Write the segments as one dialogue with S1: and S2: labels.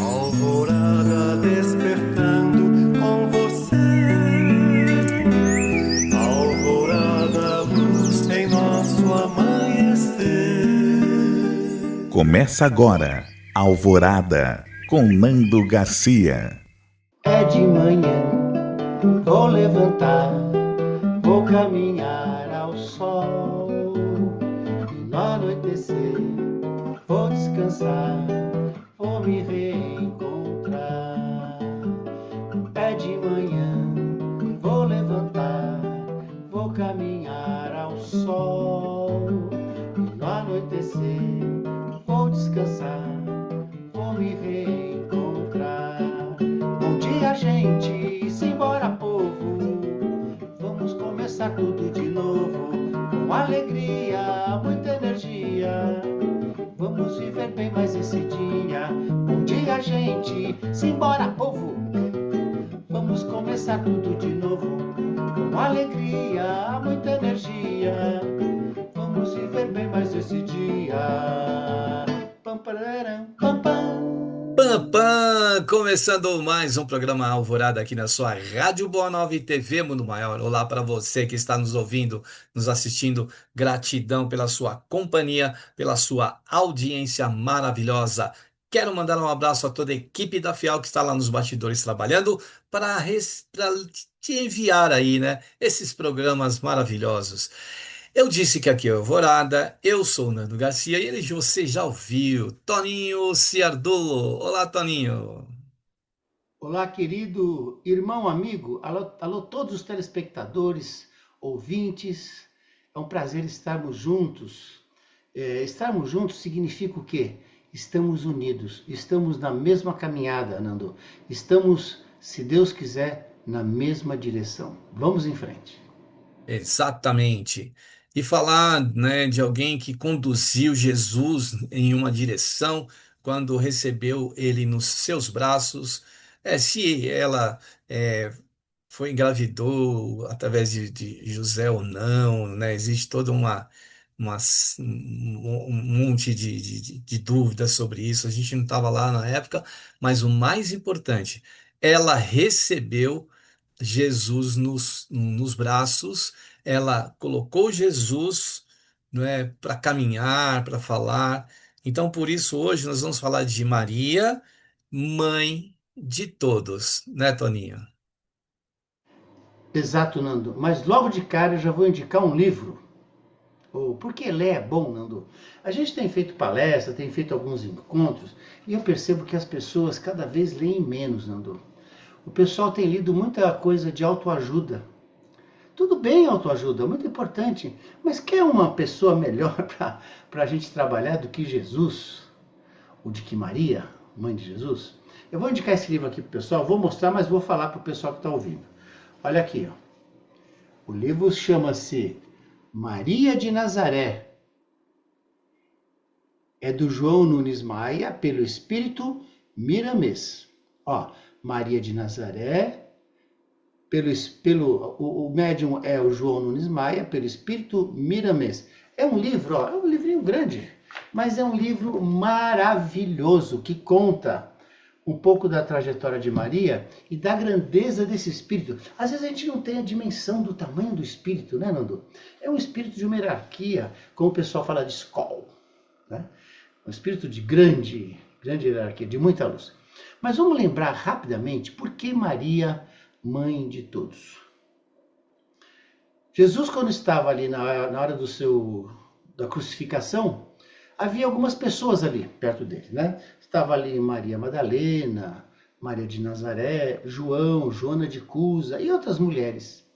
S1: Alvorada despertando com você. Alvorada, luz em nosso amanhecer.
S2: Começa agora, Alvorada, com Nando Garcia.
S3: É de manhã, vou levantar, vou caminhar ao sol. E no anoitecer, vou descansar, vou me reencontrar. É de manhã, vou levantar, vou caminhar ao sol. E no anoitecer, vou descansar, vou me reencontrar. Bom dia, gente, simbora, povo. Vamos começar tudo de novo. Com alegria, muita energia. Vamos viver bem mais esse dia. Bom dia, gente, simbora, povo. Vamos começar tudo de novo. Com alegria, muita energia. Vamos viver bem mais esse dia. Pam, pararam, pam, pam.
S4: Pam, pam! Começando mais um programa Alvorada aqui na sua Rádio Boa Nova e TV Mundo Maior. Olá para você que está nos ouvindo, nos assistindo. Gratidão pela sua companhia, pela sua audiência maravilhosa. Quero mandar um abraço a toda a equipe da Fial que está lá nos bastidores trabalhando para te enviar aí, né, esses programas maravilhosos. Eu disse que aqui é Alvorada, eu sou o Nando Garcia e você já ouviu, Toninho Ciardolo. Olá, Toninho.
S3: Olá, querido irmão, amigo, alô todos os telespectadores, ouvintes. É um prazer estarmos juntos. Estarmos juntos significa o quê? Estamos unidos, estamos na mesma caminhada, Nando. Estamos, se Deus quiser, na mesma direção. Vamos em frente.
S4: Exatamente. E falar, né, de alguém que conduziu Jesus em uma direção quando recebeu ele nos seus braços. Se ela é, engravidou através de José ou não, né? Existe toda um monte de dúvidas sobre isso. A gente não estava lá na época, mas o mais importante, ela recebeu Jesus nos braços, ela colocou Jesus, né, para caminhar, para falar. Então, por isso, hoje nós vamos falar de Maria, mãe de todos, né, Toninho?
S3: Exato, Nando. Mas logo de cara eu já vou indicar um livro. Porque ler é bom, Nando. A gente tem feito palestra, tem feito alguns encontros, e eu percebo que as pessoas cada vez leem menos, Nando. O pessoal tem lido muita coisa de autoajuda. Tudo bem, autoajuda, muito importante, mas quer uma pessoa melhor para a gente trabalhar do que Jesus? Ou de que Maria, mãe de Jesus? Eu vou indicar esse livro aqui para o pessoal, vou mostrar, mas vou falar para o pessoal que está ouvindo. Olha aqui, ó. O livro chama-se Maria de Nazaré. É do João Nunes Maia, pelo Espírito Miramês. Ó, Maria de Nazaré, o médium é o João Nunes Maia, pelo Espírito Miramês. É um livro, ó, é um livrinho grande, mas é um livro maravilhoso que conta um pouco da trajetória de Maria e da grandeza desse espírito. Às vezes a gente não tem a dimensão do tamanho do espírito, né, Nando? É um espírito de uma hierarquia, como o pessoal fala de escola, né? Um espírito de grande hierarquia, de muita luz. Mas vamos lembrar rapidamente por que Maria, mãe de todos. Jesus, quando estava ali na hora da crucificação, havia algumas pessoas ali perto dele, né? Estava ali Maria Madalena, Maria de Nazaré, João, Joana de Cusa e outras mulheres.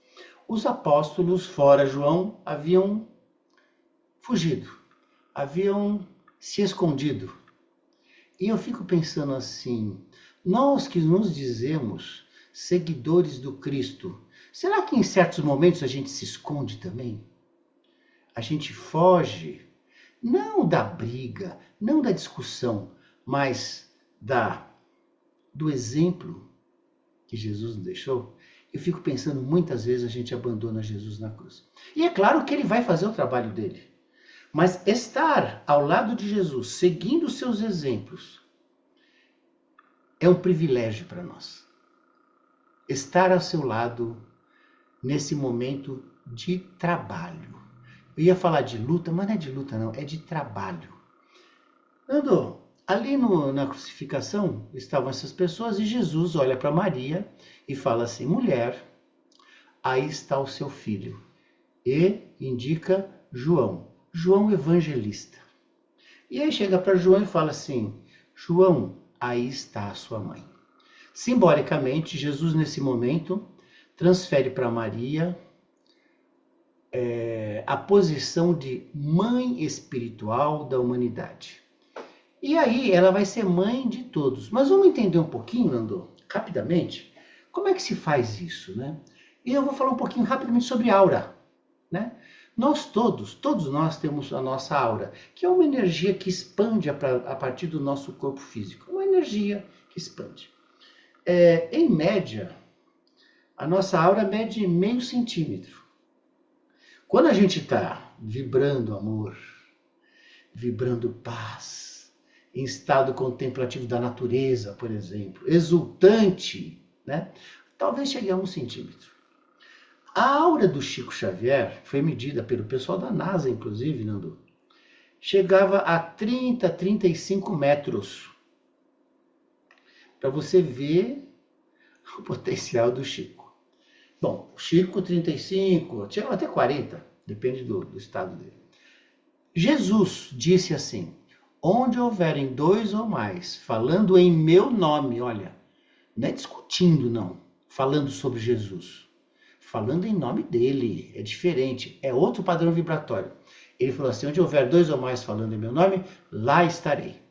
S3: Os apóstolos, fora João, haviam fugido, haviam se escondido. E eu fico pensando assim, nós que nos dizemos seguidores do Cristo, será que em certos momentos a gente se esconde também? A gente foge, não da briga, não da discussão, mas do exemplo que Jesus nos deixou. Eu fico pensando, muitas vezes a gente abandona Jesus na cruz. E é claro que ele vai fazer o trabalho dele. Mas estar ao lado de Jesus, seguindo os seus exemplos, É um privilégio para nós estar ao seu lado nesse momento de trabalho. Eu ia falar de luta, mas não é de luta, não, é de trabalho. Nando, ali na crucificação estavam essas pessoas e Jesus olha para Maria e fala assim: mulher, aí está o seu filho. E indica João, João Evangelista. E aí chega para João e fala assim: João, aí está a sua mãe. Simbolicamente, Jesus nesse momento transfere para Maria a posição de mãe espiritual da humanidade. E aí ela vai ser mãe de todos. Mas vamos entender um pouquinho, Nando, rapidamente, como é que se faz isso, né? E eu vou falar um pouquinho rapidamente sobre aura, né? Todos nós temos a nossa aura, que é uma energia que expande a partir do nosso corpo físico. Uma energia que expande. Em média, a nossa aura mede meio centímetro. Quando a gente está vibrando amor, vibrando paz, em estado contemplativo da natureza, por exemplo, exultante, né? Talvez chegue a 1 centímetro. A aura do Chico Xavier foi medida pelo pessoal da NASA, inclusive, Nando. Chegava a 30, 35 metros. Para você ver o potencial do Chico. Bom, o Chico 35, chegava até 40, depende do estado dele. Jesus disse assim: onde houverem dois ou mais falando em meu nome, olha, não é discutindo não, falando sobre Jesus. Falando em nome dele, é diferente, é outro padrão vibratório. Ele falou assim: onde houver dois ou mais falando em meu nome, lá estarei.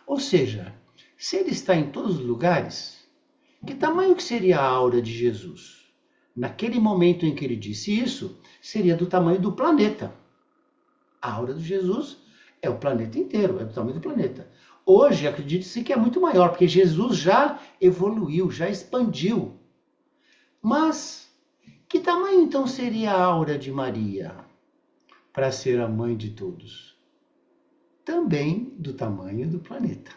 S3: Ou seja, se ele está em todos os lugares, que tamanho que seria a aura de Jesus? Naquele momento em que ele disse isso, seria do tamanho do planeta. A aura de Jesus é o planeta inteiro, é do tamanho do planeta. Hoje, acredite-se que é muito maior, porque Jesus já evoluiu, já expandiu. Mas que tamanho então seria a aura de Maria para ser a mãe de todos? Também do tamanho do planeta.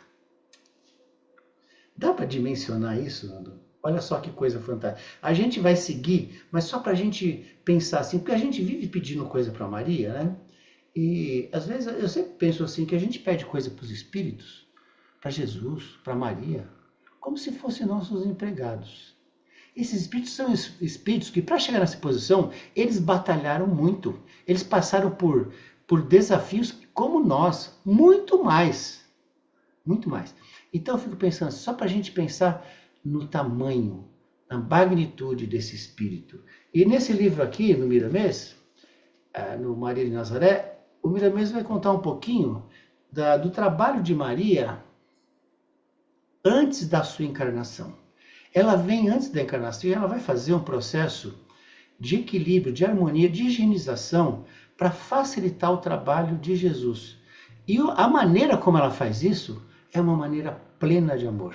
S3: Dá para dimensionar isso, Nando? Olha só que coisa fantástica. A gente vai seguir, mas só para a gente pensar assim, porque a gente vive pedindo coisa para Maria, né? E às vezes eu sempre penso assim, que a gente pede coisa para os espíritos, para Jesus, para Maria, como se fossem nossos empregados. Esses espíritos são espíritos que, para chegar nessa posição, eles batalharam muito. Eles passaram por desafios como nós, muito mais. Muito mais. Então eu fico pensando, só para a gente pensar no tamanho, na magnitude desse espírito. E nesse livro aqui, no Miramês, no Maria de Nazaré, o Miramês vai contar um pouquinho do trabalho de Maria antes da sua encarnação. Ela vem antes da encarnação e ela vai fazer um processo de equilíbrio, de harmonia, de higienização para facilitar o trabalho de Jesus. E a maneira como ela faz isso é uma maneira plena de amor.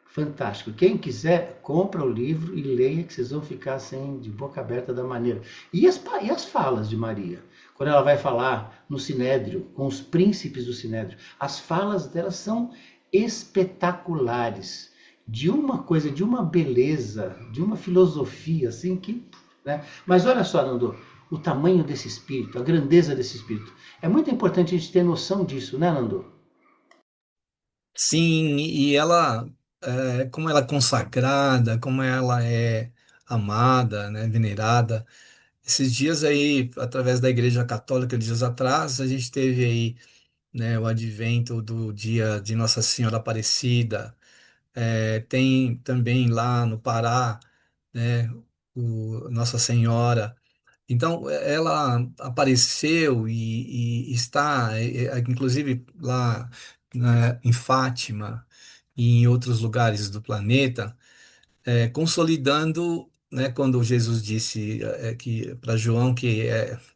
S3: Fantástico. Quem quiser, compra o livro e leia, que vocês vão ficar assim, de boca aberta da maneira. E as falas de Maria? Quando ela vai falar no Sinédrio, com os príncipes do Sinédrio, as falas delas são espetaculares. De uma coisa, de uma beleza, de uma filosofia, assim que... né? Mas olha só, Nando, o tamanho desse espírito, a grandeza desse espírito. É muito importante a gente ter noção disso, né, Nando?
S4: Sim, e ela, como ela é consagrada, como ela é amada, né, venerada. Esses dias aí, através da Igreja Católica, dias atrás, a gente teve aí, né, o advento do dia de Nossa Senhora Aparecida. Tem também lá no Pará, né, Nossa Senhora. Então, ela apareceu e está, inclusive lá, né, em Fátima e em outros lugares do planeta, consolidando, né, quando Jesus disse que para João que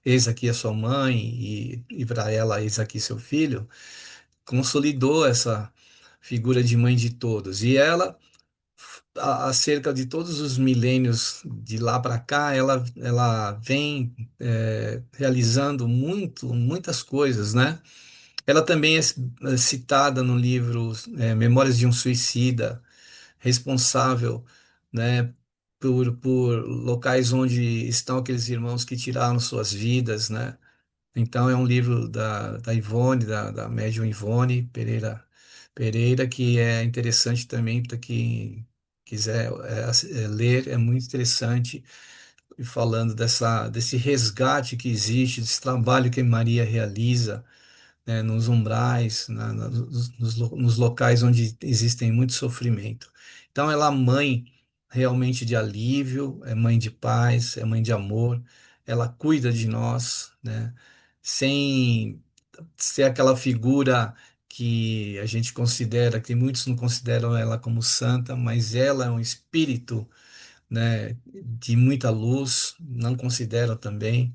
S4: eis aqui a sua mãe e para ela eis aqui seu filho, consolidou essa figura de mãe de todos. E ela há cerca de todos os milênios de lá para cá, ela vem realizando muitas coisas, né? Ela também é citada no livro Memórias de um Suicida, responsável, né, por locais onde estão aqueles irmãos que tiraram suas vidas, né? Então é um livro da Ivone, da médium Ivone Pereira, que é interessante também para quem quiser ler, é muito interessante, e falando desse resgate que existe, desse trabalho que Maria realiza, né, nos umbrais, nos locais onde existem muito sofrimento. Então, ela é mãe realmente de alívio, é mãe de paz, é mãe de amor, ela cuida de nós, né, sem ser aquela figura que a gente considera, que muitos não consideram ela como santa, mas ela é um espírito, né, de muita luz, não consideram também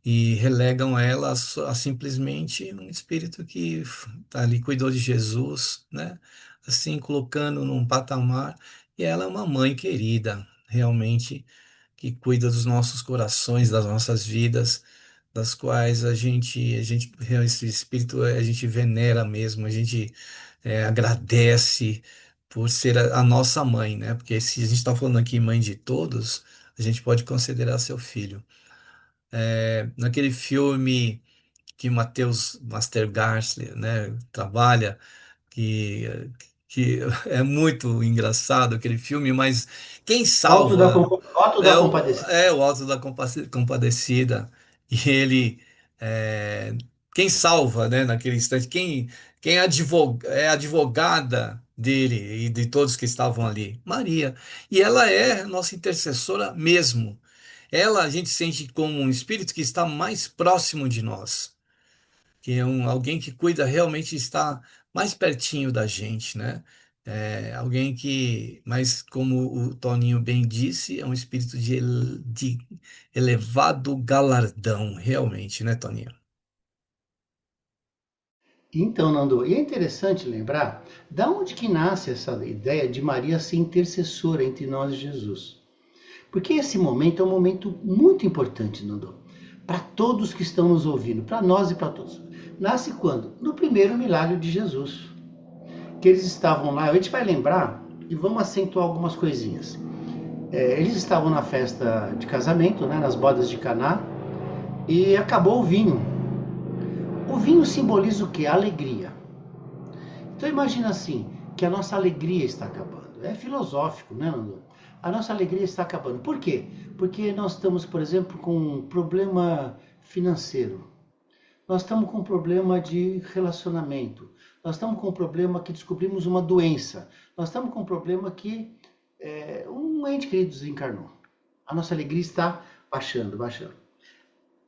S4: e relegam ela a simplesmente um espírito que tá ali, cuidou de Jesus, né? Assim, colocando num patamar. E ela é uma mãe querida, realmente, que cuida dos nossos corações, das nossas vidas, das quais esse espírito a gente venera mesmo, a gente agradece por ser a nossa mãe, né? Porque se a gente está falando aqui mãe de todos, a gente pode considerar seu filho. Naquele filme que Matheus Mastergarsly, né, trabalha, que, que é muito engraçado aquele filme, mas quem salva
S3: Auto da Compadecida.
S4: o Alto da Compadecida, e ele, é, quem salva, né, naquele instante, quem é advogada dele e de todos que estavam ali? Maria. E ela é nossa intercessora mesmo. Ela a gente sente como um espírito que está mais próximo de nós, que é alguém que cuida realmente está mais pertinho da gente, né? Alguém que, mas como o Toninho bem disse, é um espírito de elevado galardão, realmente, né, Toninho?
S3: Então, Nando, e é interessante lembrar da onde que nasce essa ideia de Maria ser intercessora entre nós e Jesus. Porque esse momento é um momento muito importante, Nando, para todos que estão nos ouvindo, para nós e para todos. Nasce quando? No primeiro milagre de Jesus, que eles estavam lá. A gente vai lembrar e vamos acentuar algumas coisinhas. Eles estavam na festa de casamento, né, nas bodas de Caná, e acabou o vinho. O vinho simboliza o quê? A alegria. Então imagina assim, que a nossa alegria está acabando. É filosófico, né, Nando? A nossa alegria está acabando. Por quê? Porque nós estamos, por exemplo, com um problema financeiro. Nós estamos com um problema de relacionamento. Nós estamos com um problema que descobrimos uma doença. Nós estamos com um problema que um ente querido desencarnou. A nossa alegria está baixando, baixando.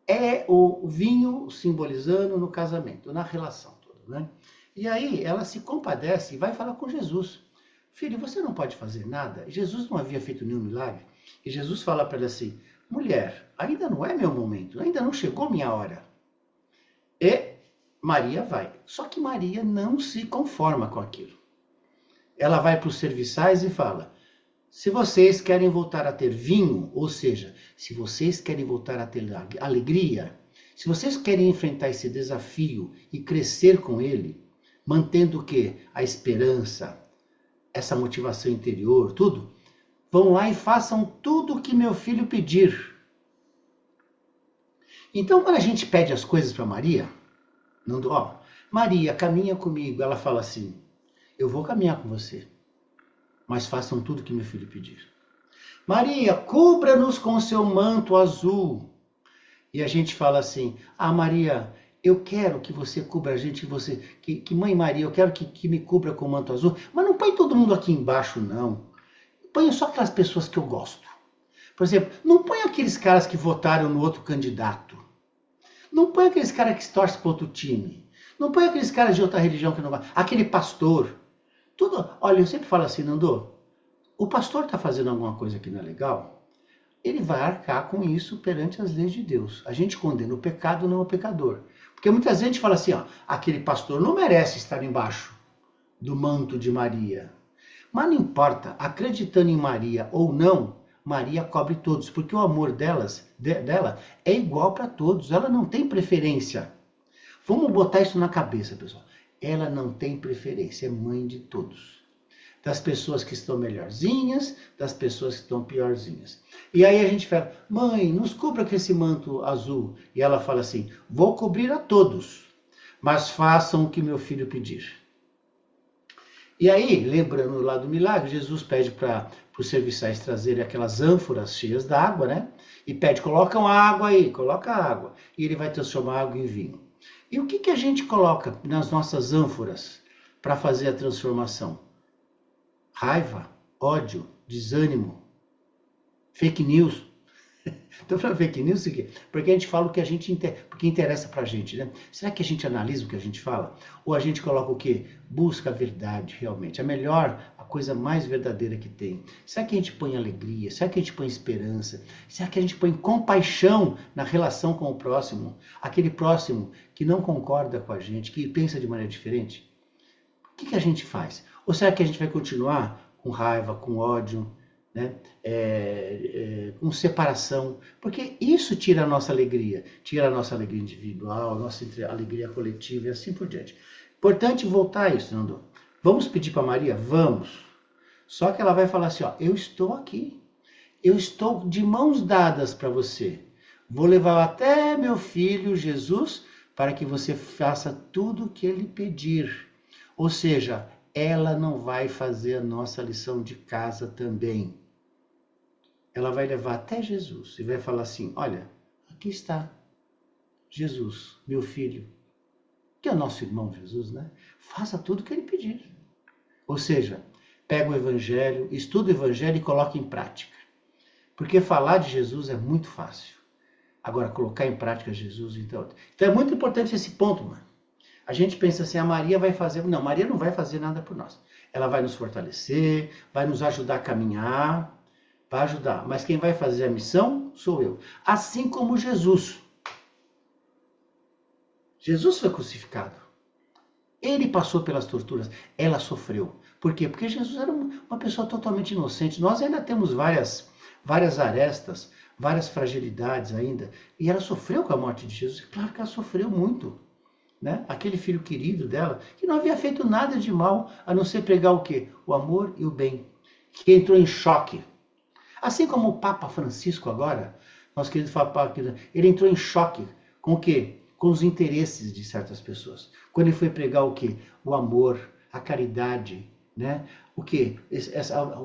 S3: É o vinho simbolizando no casamento, na relação toda, né? E aí ela se compadece e vai falar com Jesus. Filho, você não pode fazer nada? Jesus não havia feito nenhum milagre. E Jesus fala para ela assim, mulher, ainda não é meu momento, ainda não chegou minha hora. E Maria vai. Só que Maria não se conforma com aquilo. Ela vai para os serviçais e fala, se vocês querem voltar a ter vinho, ou seja, se vocês querem voltar a ter alegria, se vocês querem enfrentar esse desafio e crescer com ele, mantendo o quê? A esperança, essa motivação interior, tudo, vão lá e façam tudo o que meu filho pedir. Então, quando a gente pede as coisas para Maria, Maria, caminha comigo, ela fala assim, eu vou caminhar com você, mas façam tudo que meu filho pedir. Maria, cubra-nos com seu manto azul. E a gente fala assim, Maria, eu quero que você cubra a gente, que Mãe Maria, eu quero que me cubra com o manto azul, mas não põe todo mundo aqui embaixo, não. Põe só aquelas pessoas que eu gosto. Por exemplo, não põe aqueles caras que votaram no outro candidato. Não põe aqueles caras que torcem para outro time. Não põe aqueles caras de outra religião que não vai. Aquele pastor. Tudo. Olha, eu sempre falo assim, Nando, o pastor está fazendo alguma coisa que não é legal, ele vai arcar com isso perante as leis de Deus. A gente condena o pecado, não o pecador. Porque muitas vezes a gente fala assim, aquele pastor não merece estar embaixo do manto de Maria. Mas não importa, acreditando em Maria ou não, Maria cobre todos, porque o amor dela é igual para todos, ela não tem preferência. Vamos botar isso na cabeça, pessoal. Ela não tem preferência, é mãe de todos. Das pessoas que estão melhorzinhas, das pessoas que estão piorzinhas. E aí a gente fala, mãe, nos cubra com esse manto azul. E ela fala assim, vou cobrir a todos, mas façam o que meu filho pedir. E aí, lembrando lá do milagre, Jesus pede para os serviçais trazerem aquelas ânforas cheias d'água, né? E pede, colocam água aí, coloca água. E ele vai transformar água em vinho. E o que a gente coloca nas nossas ânforas para fazer a transformação? Raiva, ódio, desânimo, fake news. Então, para fake news, o quê? Porque a gente fala o que a gente porque interessa para a gente, né? Será que a gente analisa o que a gente fala? Ou a gente coloca o quê? Busca a verdade, realmente. A coisa mais verdadeira que tem. Será que a gente põe alegria? Será que a gente põe esperança? Será que a gente põe compaixão na relação com o próximo? Aquele próximo que não concorda com a gente, que pensa de maneira diferente? O que a gente faz? Ou será que a gente vai continuar com raiva, com ódio, né? Com separação? Porque isso tira a nossa alegria individual, a nossa alegria coletiva e assim por diante. Importante voltar a isso, Nando. Vamos pedir para Maria? Vamos. Só que ela vai falar assim, ó, eu estou aqui. Eu estou de mãos dadas para você. Vou levar até meu filho Jesus para que você faça tudo o que ele pedir. Ou seja, ela não vai fazer a nossa lição de casa também. Ela vai levar até Jesus e vai falar assim, olha, aqui está Jesus, meu filho, que é o nosso irmão Jesus, né? Faça tudo o que ele pedir. Ou seja, pega o evangelho, estuda o evangelho e coloca em prática. Porque falar de Jesus é muito fácil. Agora, colocar em prática Jesus, então é muito importante esse ponto, mano. A gente pensa assim, a Maria vai fazer... Não, Maria não vai fazer nada por nós. Ela vai nos fortalecer, vai nos ajudar a caminhar, vai ajudar. Mas quem vai fazer a missão sou eu. Assim como Jesus. Jesus foi crucificado. Ele passou pelas torturas, ela sofreu. Por quê? Porque Jesus era uma pessoa totalmente inocente. Nós ainda temos várias arestas, várias fragilidades ainda. E ela sofreu com a morte de Jesus. Claro que ela sofreu muito. Né? Aquele filho querido dela, que não havia feito nada de mal, a não ser pregar o quê? O amor e o bem. Que entrou em choque. Assim como o Papa Francisco agora, nosso querido Papa, ele entrou em choque com o quê? Com os interesses de certas pessoas. Quando ele foi pregar o quê? O amor, a caridade, né? O quê?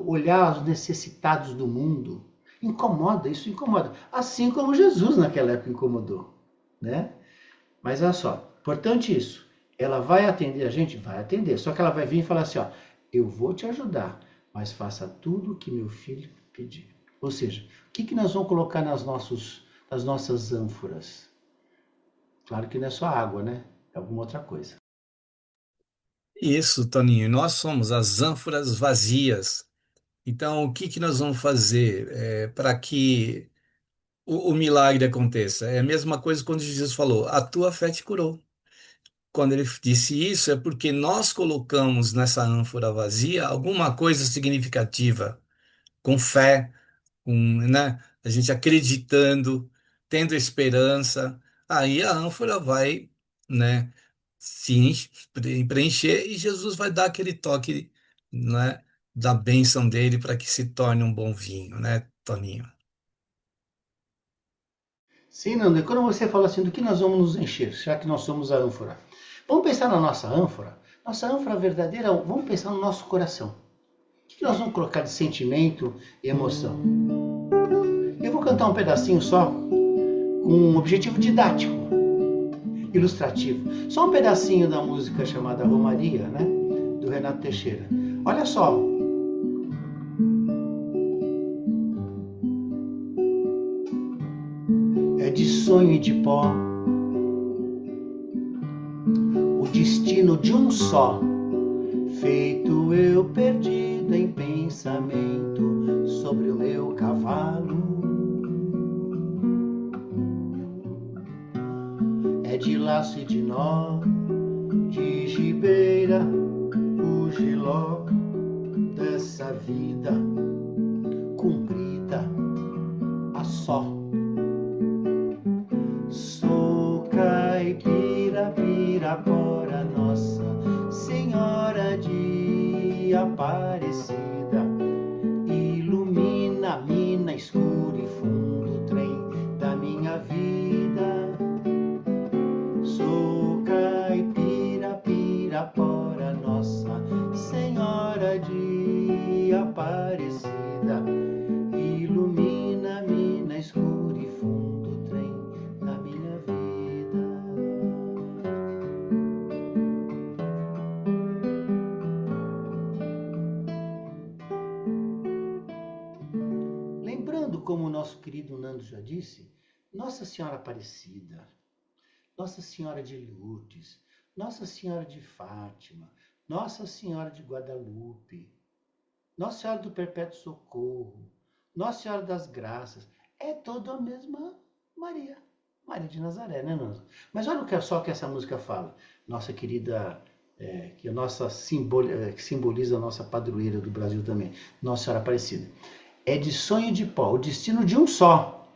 S3: Olhar os necessitados do mundo. Incomoda, isso incomoda. Assim como Jesus naquela época incomodou, né? Mas olha só, importante isso. Ela vai atender a gente? Vai atender. Só que ela vai vir e falar assim, ó, eu vou te ajudar, mas faça tudo o que meu filho pedir. Ou seja, o que nós vamos colocar nas nossas ânforas? Claro que não é só água, né? É alguma outra coisa.
S4: Isso, Toninho. Nós somos as ânforas vazias. Então, o que nós vamos fazer para que o milagre aconteça? É a mesma coisa quando Jesus falou, a tua fé te curou. Quando ele disse isso, é porque nós colocamos nessa ânfora vazia alguma coisa significativa, com fé, né? A gente acreditando, tendo esperança. Aí a ânfora vai, né, preencher e Jesus vai dar aquele toque, né, da bênção dele para que se torne um bom vinho, né, Toninho?
S3: Sim, Nando, e quando você fala assim, do que nós vamos nos encher, já que nós somos a ânfora? Vamos pensar na nossa ânfora? Nossa ânfora verdadeira, vamos pensar no nosso coração. O que nós vamos colocar de sentimento e emoção? Eu vou cantar um pedacinho só, com um objetivo didático, ilustrativo. Só um pedacinho da música chamada Romaria, né? Do Renato Teixeira. Olha só. É de sonho e de pó, o destino de um só, feito eu perdido em pensamento sobre o meu cavalo. É de laço e de nó, de gibeira, o giló dessa vida cumprida a só. Sou caipira, Aparecida, ilumina a mina escura e fundo trem da minha vida. Sou caipira, Pirapora, Nossa Senhora de Aparecida, ilumina a mina escura e fundo trem da minha vida. Lembrando, como o nosso querido Nando já disse, Nossa Senhora Aparecida, Nossa Senhora de Lourdes, Nossa Senhora de Fátima, Nossa Senhora de Guadalupe, Nossa Senhora do Perpétuo Socorro, Nossa Senhora das Graças, é toda a mesma Maria, Maria de Nazaré, né, Nando? Mas olha só o que essa música fala, nossa querida, que simboliza a nossa padroeira do Brasil também, Nossa Senhora Aparecida. É de sonho de pó, o destino de um só,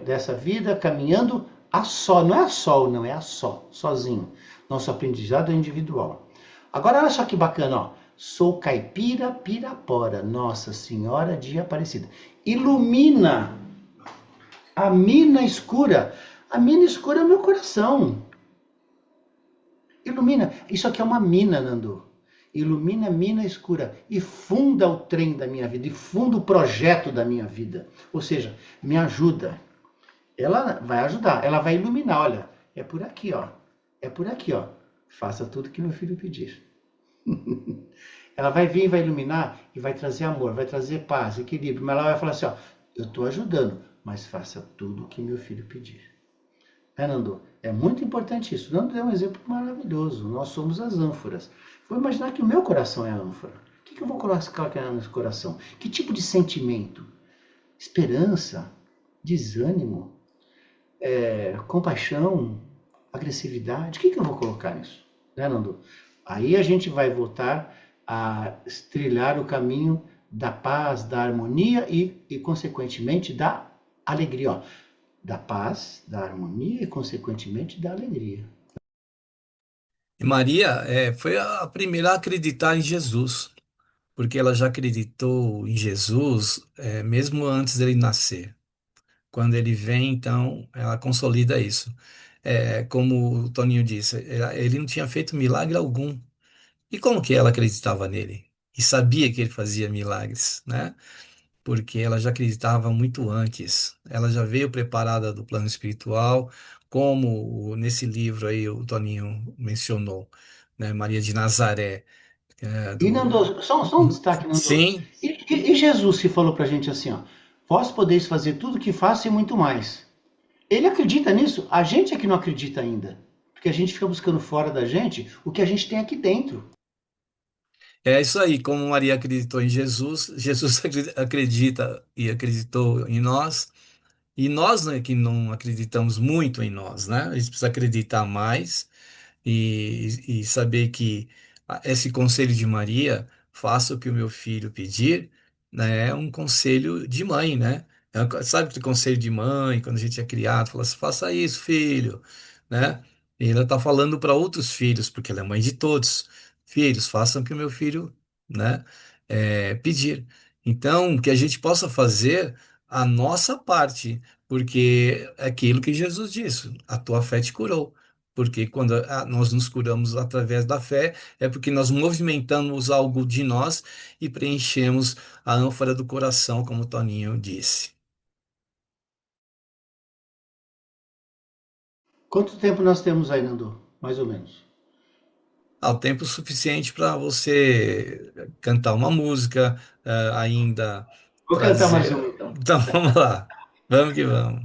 S3: dessa vida caminhando a só, não é a sol, não é a só, sozinho. Nosso aprendizado é individual. Agora olha só que bacana, ó. Sou caipira, Pirapora, Nossa Senhora de Aparecida. Ilumina a mina escura. A mina escura é o meu coração. Ilumina. Isso aqui é uma mina, Nando. Ilumina a mina escura e funda o trem da minha vida, e funda o projeto da minha vida. Ou seja, me ajuda. Ela vai ajudar, ela vai iluminar. Olha, é por aqui, ó. É por aqui, ó. Faça tudo que meu filho pedir. Ela vai vir e vai iluminar e vai trazer amor, vai trazer paz, equilíbrio. Mas ela vai falar assim, ó, eu estou ajudando, mas faça tudo o que meu filho pedir. Nando? É muito importante isso. Nando é um exemplo maravilhoso. Nós somos as ânforas. Vou imaginar que o meu coração é a ânfora. O que eu vou colocar nesse coração? Que tipo de sentimento? Esperança? Desânimo? Compaixão? Agressividade? O que eu vou colocar nisso? Nando? Aí a gente vai voltar a trilhar o caminho da paz, da harmonia e consequentemente, da alegria. Ó. Da paz, da harmonia e, consequentemente, da alegria.
S4: E Maria foi a primeira a acreditar em Jesus, porque ela já acreditou em Jesus mesmo antes dele nascer. Quando ele vem, então, ela consolida isso. Como o Toninho disse, ele não tinha feito milagre algum. E como que ela acreditava nele? E sabia que ele fazia milagres, né? Porque ela já acreditava muito antes. Ela já veio preparada do plano espiritual, como nesse livro aí o Toninho mencionou, né? Maria de Nazaré,
S3: E, Nando, só um destaque, Nando.
S4: Sim,
S3: E Jesus que falou pra gente assim, ó, vós podeis fazer tudo o que faço e muito mais. Ele acredita nisso, a gente é que não acredita ainda. Porque a gente fica buscando fora da gente o que a gente tem aqui dentro.
S4: é isso aí. Como Maria acreditou em Jesus, Jesus acredita e acreditou em nós. E nós, né, que não acreditamos muito em nós, né? A gente precisa acreditar mais e saber que esse conselho de Maria, faça o que o meu filho pedir, né, é um conselho de mãe, né? Sabe aquele conselho de mãe, quando a gente é criado, fala assim, faça isso, filho, né? E ela está falando para outros filhos, porque ela é mãe de todos. Filhos, façam o que o meu filho, né, pedir. Então, que a gente possa fazer a nossa parte, porque é aquilo que Jesus disse, a tua fé te curou. Porque quando nós nos curamos através da fé, é porque nós movimentamos algo de nós e preenchemos a ânfora do coração, como o Toninho disse.
S3: Quanto tempo nós temos aí, Nando? Mais ou menos.
S4: Há o tempo suficiente para você cantar uma música, ainda
S3: Vou cantar mais uma,
S4: trazer.
S3: então.
S4: Então vamos lá, vamos que vamos.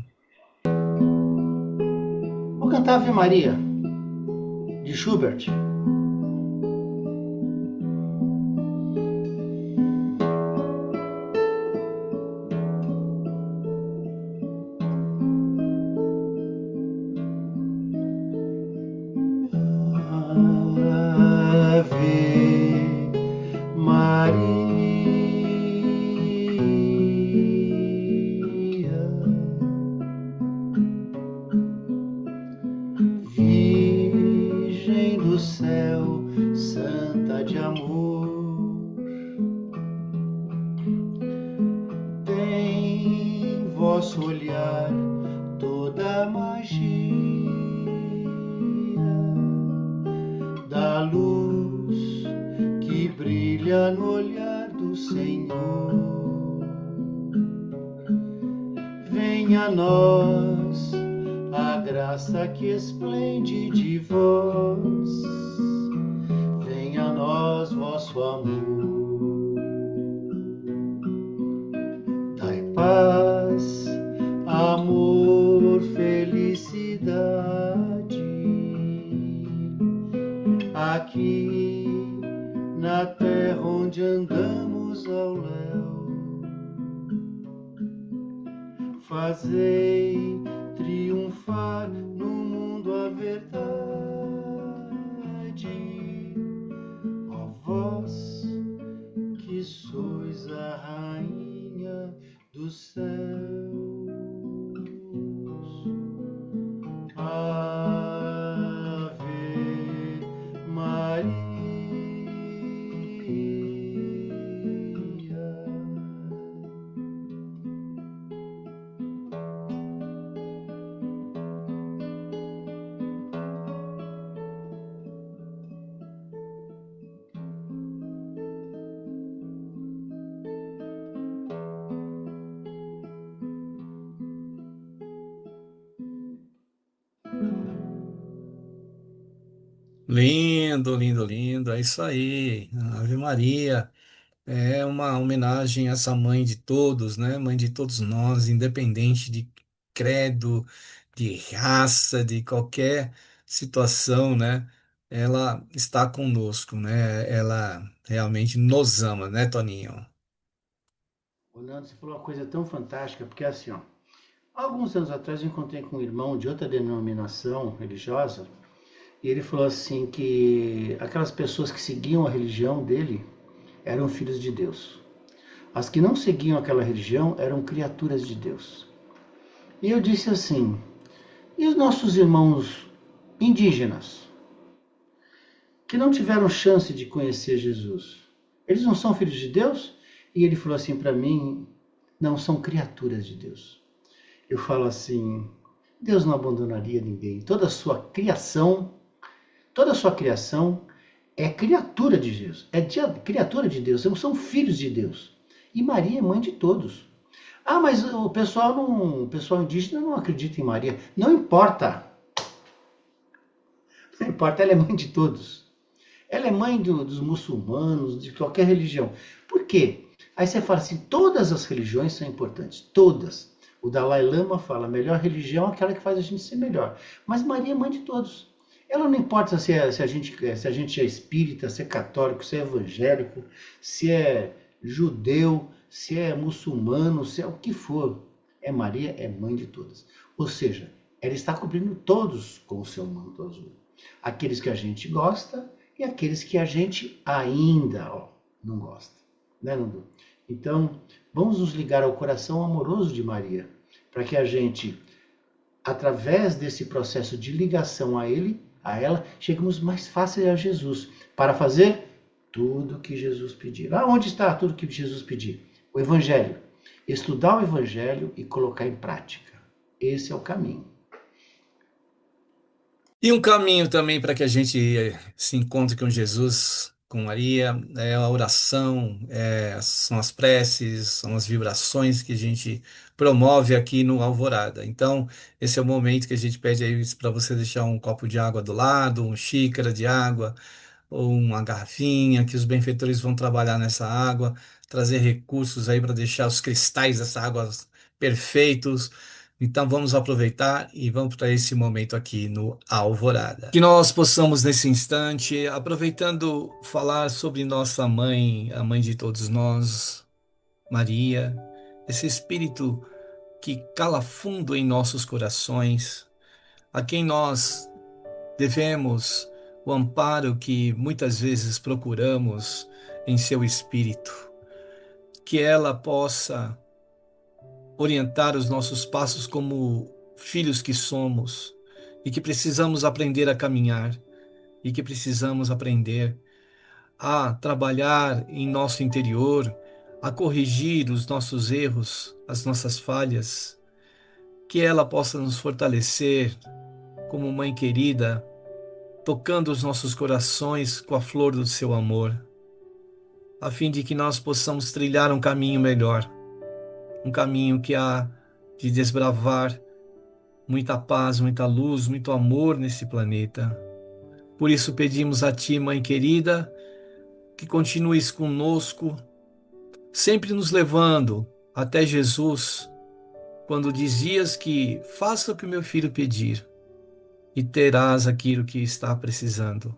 S3: Vou cantar Ave Maria, de Schubert. Ave Maria, Virgem do céu, santa de amor, vosso olhar toda a magia da luz que brilha no olhar do Senhor. Venha a nós a graça que esplende de vós, venha a nós vosso amor. Dai paz, amor, felicidade, aqui na terra onde andamos ao léu. Fazei triunfar no mundo a verdade, ó vós que sois a rainha dos céus. Ave Maria.
S4: Lindo, lindo, lindo. É isso aí. Ave Maria. É uma homenagem a essa mãe de todos, né? Mãe de todos nós, independente de credo, de raça, de qualquer situação, né? Ela está conosco, né? Ela realmente nos ama, né, Toninho?
S3: Ô, Nando, você falou uma coisa tão fantástica, porque assim, ó, alguns anos atrás eu encontrei com um irmão de outra denominação religiosa, e ele falou assim que aquelas pessoas que seguiam a religião dele eram filhos de Deus. As que não seguiam aquela religião eram criaturas de Deus. E eu disse assim, e os nossos irmãos indígenas, que não tiveram chance de conhecer Jesus, eles não são filhos de Deus? E ele falou assim para mim, não, são criaturas de Deus. Eu falo assim, Deus não abandonaria ninguém. Toda a sua criação é criatura de Deus, é criatura de Deus, são filhos de Deus. E Maria é mãe de todos. Ah, mas o pessoal indígena não acredita em Maria. Não importa. Não importa, ela é mãe de todos. Ela é mãe dos muçulmanos, de qualquer religião. Por quê? Aí você fala assim, todas as religiões são importantes, todas. O Dalai Lama fala, a melhor religião é aquela que faz a gente ser melhor. Mas Maria é mãe de todos. Ela não importa se a gente é espírita, se é católico, se é evangélico, se é judeu, se é muçulmano, se é o que for. Maria é mãe de todas. Ou seja, ela está cobrindo todos com o seu manto azul. Aqueles que a gente gosta e aqueles que a gente ainda não gosta. Né, Nando? Então, vamos nos ligar ao coração amoroso de Maria, para que a gente, através desse processo de ligação a ela, cheguemos mais fácil a Jesus, para fazer tudo o que Jesus pedir. Onde está tudo o que Jesus pedir? O Evangelho. Estudar o Evangelho e colocar em prática. Esse é o caminho.
S4: E um caminho também para que a gente se encontre com Jesus, com Maria, é a oração, são as preces, são as vibrações que a gente promove aqui no Alvorada. Então, esse é o momento que a gente pede aí para você deixar um copo de água do lado, uma xícara de água, ou uma garrafinha, que os benfeitores vão trabalhar nessa água, trazer recursos aí para deixar os cristais dessa água perfeitos. Então vamos aproveitar e vamos para esse momento aqui no Alvorada. Que nós possamos nesse instante, aproveitando, falar sobre nossa mãe, a mãe de todos nós, Maria, esse espírito que cala fundo em nossos corações, a quem nós devemos o amparo que muitas vezes procuramos em seu espírito, que ela possa orientar os nossos passos como filhos que somos e que precisamos aprender a caminhar e que precisamos aprender a trabalhar em nosso interior, a corrigir os nossos erros, as nossas falhas, que ela possa nos fortalecer como mãe querida, tocando os nossos corações com a flor do seu amor, a fim de que nós possamos trilhar um caminho melhor, um caminho que há de desbravar muita paz, muita luz, muito amor nesse planeta. Por isso pedimos a Ti, Mãe querida, que continues conosco, sempre nos levando até Jesus, quando dizias que faça o que o meu filho pedir e terás aquilo que está precisando.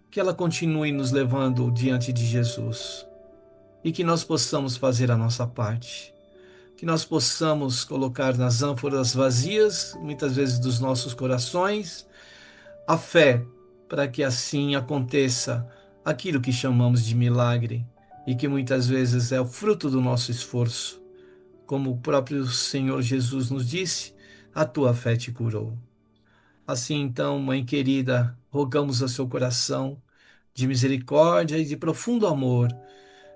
S4: Que ela continue nos levando diante de Jesus e que nós possamos fazer a nossa parte. Que nós possamos colocar nas ânforas vazias, muitas vezes dos nossos corações, a fé, para que assim aconteça aquilo que chamamos de milagre e que muitas vezes é o fruto do nosso esforço. Como o próprio Senhor Jesus nos disse, a tua fé te curou. Assim então, Mãe querida, rogamos a seu coração de misericórdia e de profundo amor,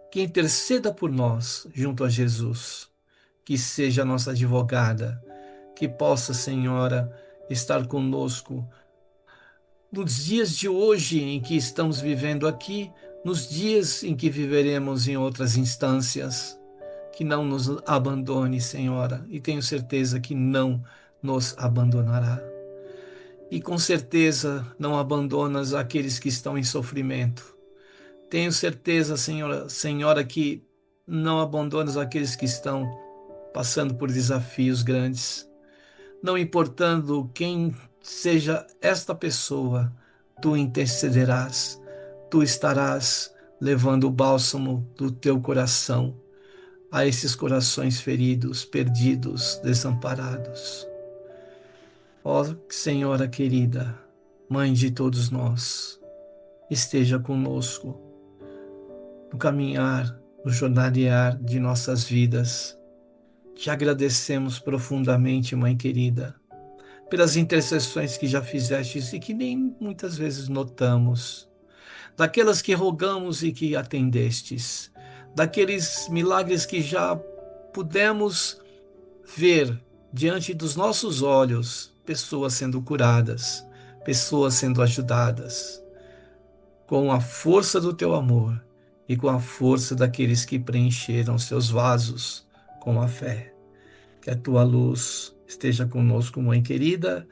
S4: que interceda por nós junto a Jesus, que seja nossa advogada, que possa, Senhora, estar conosco nos dias de hoje em que estamos vivendo aqui, nos dias em que viveremos em outras instâncias. Que não nos abandone, Senhora, e tenho certeza que não nos abandonará. E com certeza não abandonas aqueles que estão em sofrimento. Tenho certeza, Senhora, que não abandonas aqueles que estão passando por desafios grandes. Não importando quem seja esta pessoa, tu intercederás, tu estarás levando o bálsamo do teu coração a esses corações feridos, perdidos, desamparados. Ó Senhora querida, Mãe de todos nós, esteja conosco no caminhar, no jornalear de nossas vidas. Te agradecemos profundamente, Mãe querida, pelas intercessões que já fizestes e que nem muitas vezes notamos, daquelas que rogamos e que atendestes, daqueles milagres que já pudemos ver diante dos nossos olhos, pessoas sendo curadas, pessoas sendo ajudadas, com a força do teu amor e com a força daqueles que preencheram seus vasos com a fé. Que a tua luz esteja conosco, Mãe querida,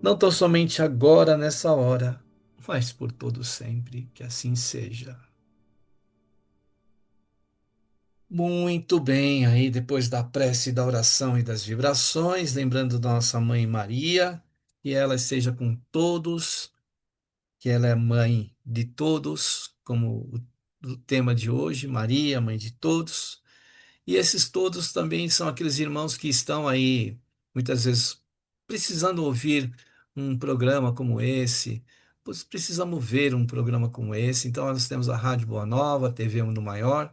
S4: não tão somente agora, nessa hora, mas por todo sempre, que assim seja. Muito bem, aí depois da prece, da oração e das vibrações, lembrando da nossa Mãe Maria, que ela esteja com todos, que ela é mãe de todos, como o tema de hoje, Maria, mãe de todos. E esses todos também são aqueles irmãos que estão aí, muitas vezes, precisando ouvir um programa como esse, pois precisamos ver um programa como esse. Então, nós temos a Rádio Boa Nova, a TV Mundo Maior,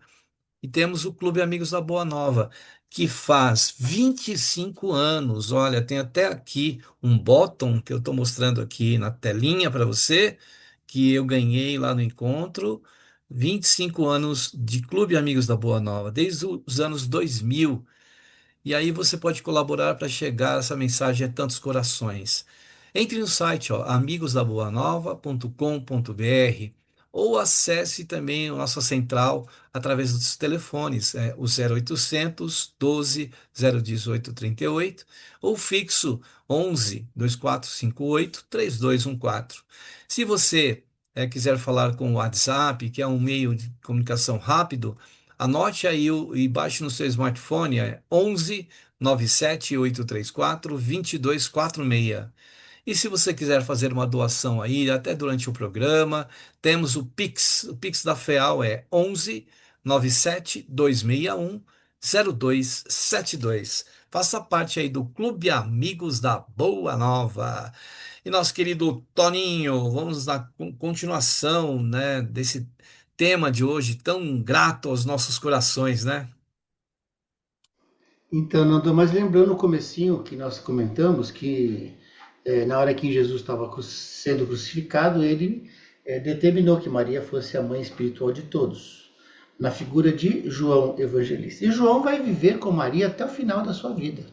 S4: e temos o Clube Amigos da Boa Nova, que faz 25 anos. Olha, tem até aqui um bottom que eu estou mostrando aqui na telinha para você, que eu ganhei lá no encontro. 25 anos de Clube Amigos da Boa Nova, desde os anos 2000. E aí você pode colaborar para chegar essa mensagem a tantos corações. Entre no site, ó, amigosdaboanova.com.br, ou acesse também a nossa central através dos telefones, o 0800 12 018 38, ou fixo 11 2458 3214. Se você quiser falar com o WhatsApp, que é um meio de comunicação rápido, anote aí e baixe no seu smartphone, 11 97 834 2246. E se você quiser fazer uma doação aí, até durante o programa, temos o Pix da FEAL é 11 97 261 0272. Faça parte aí do Clube Amigos da Boa Nova. E nosso querido Toninho, vamos na continuação, né, desse tema de hoje tão grato aos nossos corações, né?
S3: Então, Nando, mas lembrando o comecinho que nós comentamos, que na hora que Jesus estava sendo crucificado, ele determinou que Maria fosse a mãe espiritual de todos, na figura de João Evangelista. E João vai viver com Maria até o final da sua vida.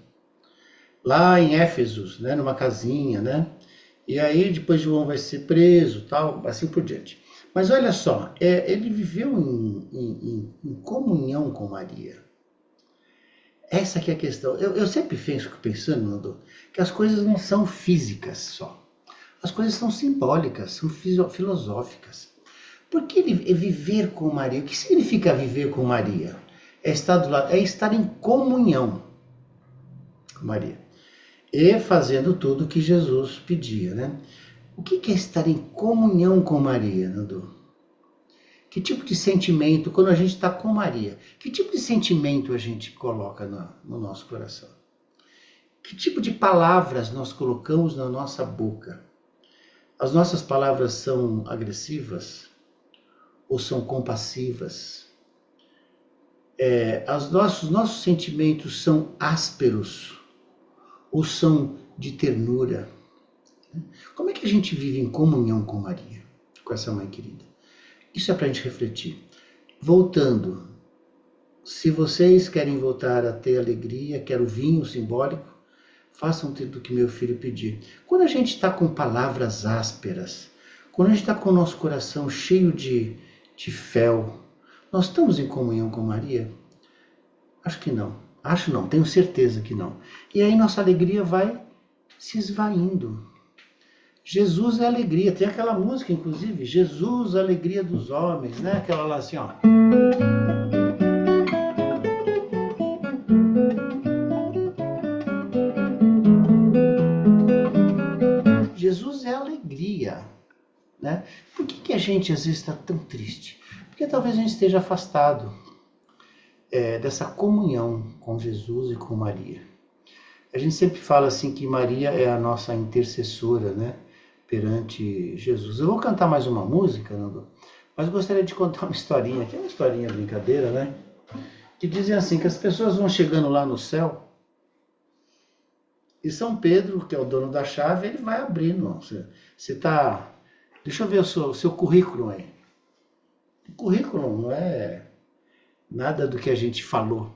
S3: lá em Éfeso, né, numa casinha, né? E aí depois João vai ser preso, tal, assim por diante. Mas olha só, ele viveu em comunhão com Maria. Essa que é a questão. Eu sempre fico pensando, Nando, que as coisas não são físicas só. As coisas são simbólicas, são filosóficas. Por que viver com Maria? O que significa viver com Maria? É estar do lado, é estar em comunhão com Maria. E fazendo tudo o que Jesus pedia, né? O que é estar em comunhão com Maria, Nando? Que tipo de sentimento, quando a gente está com Maria, que tipo de sentimento a gente coloca no nosso coração? Que tipo de palavras nós colocamos na nossa boca? As nossas palavras são agressivas ou são compassivas? Os nossos sentimentos são ásperos ou são de ternura? Como é que a gente vive em comunhão com Maria, com essa mãe querida? Isso é para a gente refletir. Voltando, se vocês querem voltar a ter alegria, quer o vinho simbólico, façam tudo o que meu filho pedir. Quando a gente está com palavras ásperas, quando a gente está com o nosso coração cheio de fel, nós estamos em comunhão com Maria? Acho que não. Acho não, tenho certeza que não. E aí nossa alegria vai se esvaindo. Jesus é alegria. Tem aquela música, inclusive, Jesus, alegria dos homens, né? Aquela lá assim, ó. Jesus é alegria, né? Por que a gente às vezes está tão triste? Porque talvez a gente esteja afastado dessa comunhão com Jesus e com Maria. A gente sempre fala assim que Maria é a nossa intercessora, né? Perante Jesus. Eu vou cantar mais uma música, Nando, mas gostaria de contar uma historinha, que é uma historinha brincadeira, né? Que dizem assim, que as pessoas vão chegando lá no céu e São Pedro, que é o dono da chave, ele vai abrindo. Você tá... Deixa eu ver o seu currículo aí. O currículo não é nada do que a gente falou.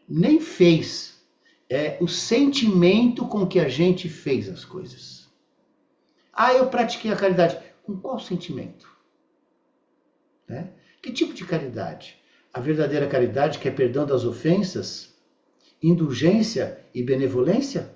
S3: Nem fez. É o sentimento com que a gente fez as coisas. Ah, eu pratiquei a caridade. Com qual sentimento? Né? Que tipo de caridade? A verdadeira caridade, que é perdão das ofensas, indulgência e benevolência?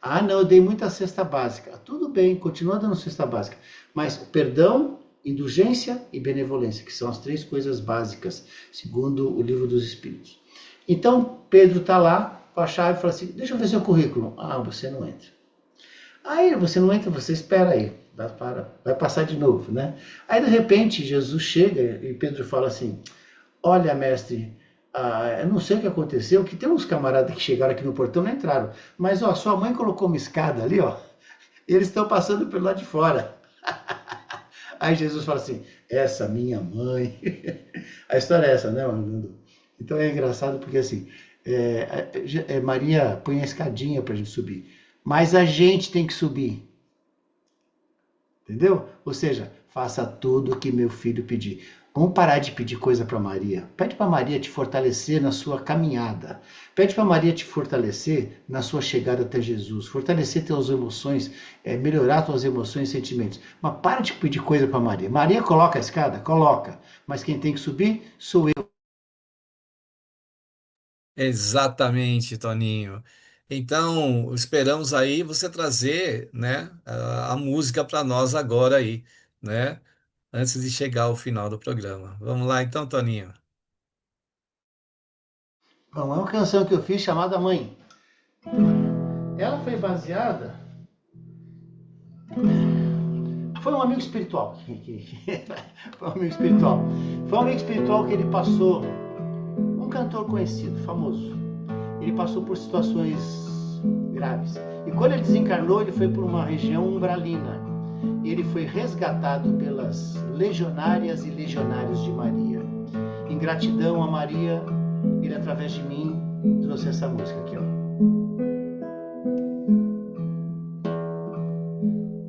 S3: Ah, não, eu dei muita cesta básica. Tudo bem, continua dando cesta básica. Mas perdão, indulgência e benevolência, que são as 3 coisas básicas, segundo o Livro dos Espíritos. Então, Pedro está lá com a chave e fala assim, deixa eu ver seu currículo. Ah, você não entra. Aí você não entra, você espera aí, vai passar de novo, né? Aí de repente Jesus chega e Pedro fala assim, olha mestre, eu não sei o que aconteceu, que tem uns camaradas que chegaram aqui no portão e não entraram, mas ó, sua mãe colocou uma escada ali, ó, e eles estão passando pelo lado de fora. Aí Jesus fala assim, essa minha mãe, a história é essa, né, Arnaldo? Então é engraçado porque assim, Maria põe a escadinha para a gente subir. Mas a gente tem que subir. Entendeu? Ou seja, faça tudo o que meu filho pedir. Vamos parar de pedir coisa para Maria. Pede para Maria te fortalecer na sua caminhada. Pede para Maria te fortalecer na sua chegada até Jesus. Fortalecer tuas emoções, melhorar tuas emoções e sentimentos. Mas para de pedir coisa para Maria. Maria coloca a escada? Coloca. Mas quem tem que subir sou eu.
S4: Exatamente, Toninho. Então, esperamos aí você trazer, né, a música para nós agora aí, né, antes de chegar ao final do programa. Vamos lá então, Toninho.
S3: Bom, é uma canção que eu fiz chamada Mãe. Ela foi baseada... Foi um amigo espiritual. Foi um amigo espiritual. Foi um amigo espiritual que ele passou... Um cantor conhecido, famoso. Ele passou por situações graves. E quando ele desencarnou, ele foi por uma região umbralina. Ele foi resgatado pelas legionárias e legionários de Maria. Em gratidão a Maria, ele, através de mim, trouxe essa música aqui, ó.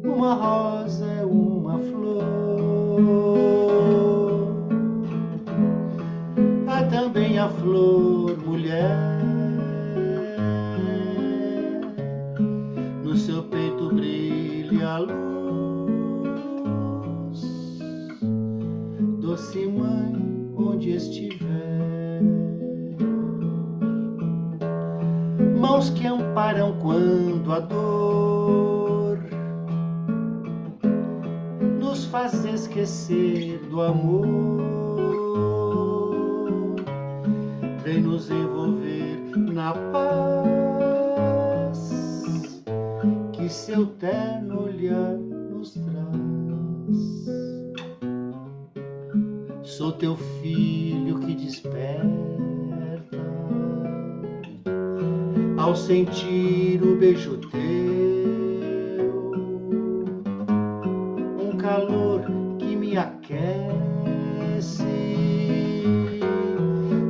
S3: Uma rosa é uma flor, há também a flor mulher. doce mãe, onde estiver. Mãos que amparam quando a dor nos faz esquecer do amor. Vem nos envolver na paz que seu terno olhar nos traz. Sou teu filho que desperta ao sentir o beijo teu, um calor que me aquece,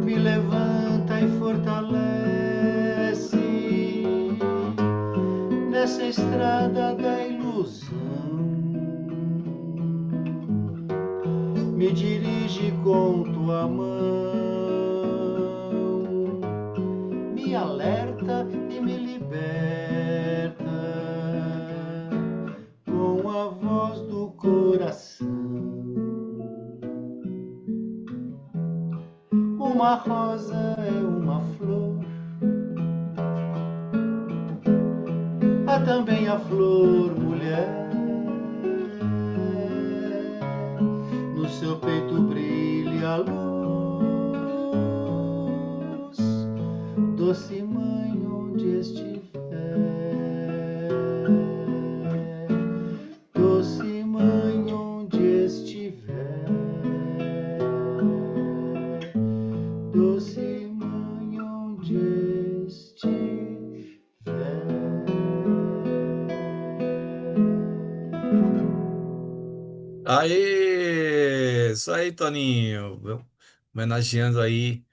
S3: me levanta e fortalece nessa estrada da ilusão. Me dirige com tua mão, me alerta e me liberta com a voz do coração. Uma rosa é uma flor, há também a flor mulher. No seu peito brilha a luz, doce mãe, onde estiver. Doce mãe, onde estiver. Doce mãe, onde estiver.
S4: Aê! Isso aí, Toninho. Homenageando aí,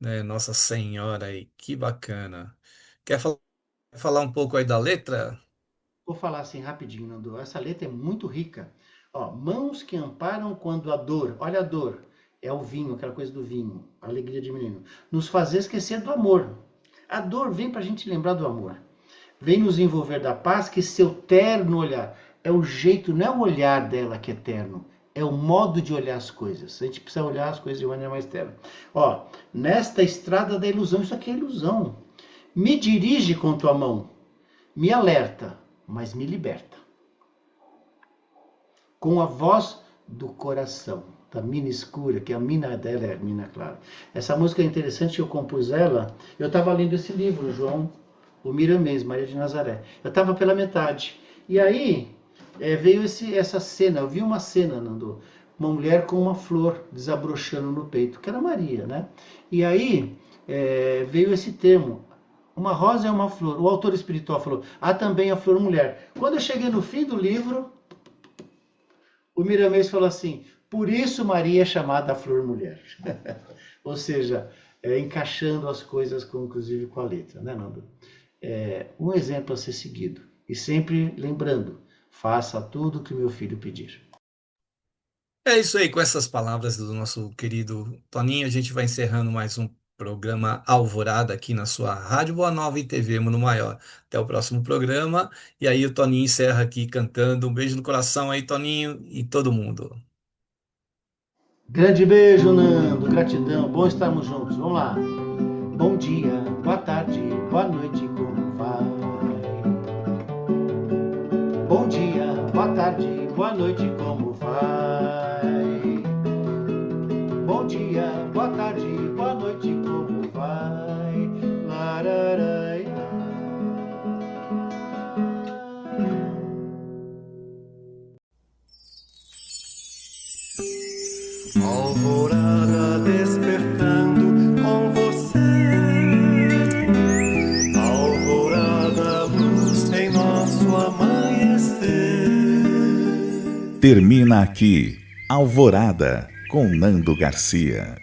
S4: né, Nossa Senhora aí. Que bacana. Quer falar um pouco aí da letra?
S3: Vou falar assim rapidinho, Nando. Essa letra é muito rica. Ó, mãos que amparam quando a dor, olha a dor, é o vinho, aquela coisa do vinho, a alegria de menino, nos fazer esquecer do amor. A dor vem para a gente lembrar do amor. Vem nos envolver da paz que seu terno olhar. É o jeito, não é o olhar dela que é terno, é o modo de olhar as coisas. A gente precisa olhar as coisas de maneira mais terna. Ó, nesta estrada da ilusão, isso aqui é ilusão. Me dirige com tua mão, me alerta, mas me liberta. Com a voz do coração, da mina escura, que a mina dela é a mina clara. Essa música é interessante, eu compus ela, eu estava lendo esse livro, João, o Miramês, Maria de Nazaré. Eu estava pela metade. E aí veio essa cena, eu vi uma cena, Nando, uma mulher com uma flor desabrochando no peito, que era Maria, né? E aí veio esse termo, uma rosa é uma flor. O autor espiritual falou, há também a flor mulher. Quando eu cheguei no fim do livro, o Miramês falou assim, por isso Maria é chamada a flor mulher. Ou seja, encaixando as coisas, inclusive com a letra, né, Nando? Um exemplo a ser seguido. E sempre lembrando, faça tudo o que meu filho pedir.
S4: É isso aí, com essas palavras do nosso querido Toninho, a gente vai encerrando mais um programa Alvorada aqui na sua Rádio Boa Nova e TV Mundo Maior. Até o próximo programa. E aí o Toninho encerra aqui cantando. Um beijo no coração aí, Toninho, e todo mundo.
S3: Grande beijo, Nando. Gratidão. Bom estarmos juntos. Vamos lá. Bom dia, boa tarde, boa noite, como vai? Bom dia, boa tarde, boa noite, como vai? Bom dia, boa tarde, boa noite, como vai? Lararaia.
S1: Alvorada despertando com você. Alvorada, luz em nosso amanhecer.
S2: Termina aqui Alvorada com Nando Garcia.